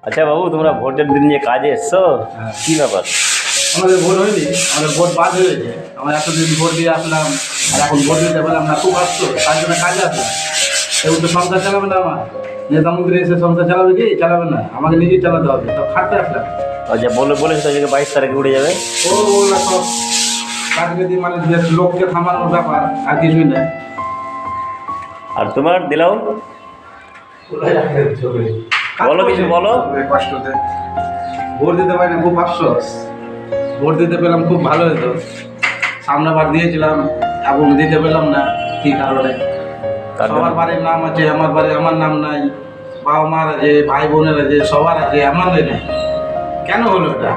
আচ্ছা বাবু, তোমরা ভোটের দিন যে কাজে এসছো, কি ব্যাপার? আমাদের ভোট হয়নি, আমাদের ভোট বাদ হয়ে গেছে। আমরা এতদিন ভোট দিয়ে আসলাম, আর এখন ভোট দিতে পারলাম না, খুব আসতো তার জন্য কাজে আসলাম। কেউ তো সংসার চালাবে না, আমার নেতা মন্ত্রী এসে সংসার চালাবে কি? চালাবে না, আমাকে নিজেই চালাতে হবে, তো খাটতে আসলাম। আচ্ছা, বলেছে তো আজকে 22 তারিখে উঠে যাবে। ও ওগুলো সব রাজনীতি, মানে যে লোককে থামানোর ব্যাপার, আর কিছুই নেই। আর তোমার দিলাও, বলো কিছু বলো। কষ্টতে ভোট দিতে পারি না, খুব আফসোস। ভোট দিতে পেলাম খুব ভালো হতো, সামনেবার দিয়েছিলাম, এখন দিতে পেলাম না। কি কারণে? তার জন্য- সবার বাড়ির নাম আছে, আমার বাড়ি আমার নাম নাই, বাবা মার আছে, ভাই বোনের আছে, সবার আছে, আমার নেই। কেন হলো এটা?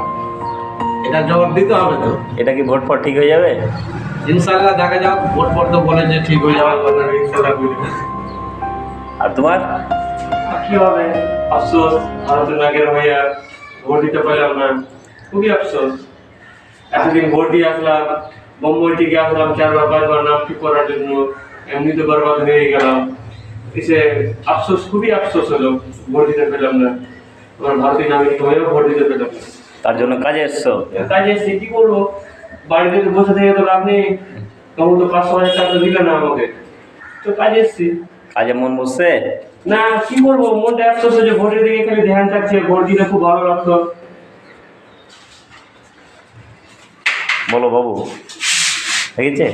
এটা জবাব দিতে হবে তো। এটা কি ভোট পর ঠিক হয়ে যাবে? ইনশাল্লাহ দেখা যাক, ভোট পর তো বলে যে ঠিক হয়ে যাওয়ার কথা, ইনশাল্লাহ বুঝবে। আর তোমার? কি হবে? আফসোস, ভারতের নাগের ভাইয়া ভোট দিতে পারলাম না, খুবই আফসোস। এতদিন ভোট দিয়ে আসলাম, বোম্বই থেকে আসলাম 4-5 বার নাম ঠিক করার জন্য, এমনিতে বরবাদ হয়ে গেলাম। এসে আফসোস, খুবই আফসোস হলো, ভোট দিতে পেলাম না। আমার ভারতীয় নাগরিক হয়েও ভোট দিতে পেলাম না। তার জন্য কাজে এসছো? কাজে এসে কি করবো? বাড়িতে তো বসে থেকে তো লাভ নেই, তখন তো 500,000 টাকা দিলে না আমাকে, তো কাজে এসছি। কাজে মন বসছে? না, কি করবো, মনটা আফসোস যে ভোটের দিকে খালি ধ্যান থাকছে, ভোট দিলে খুব ভালো লাগতো। বলো বাবু, ঠিক আছে।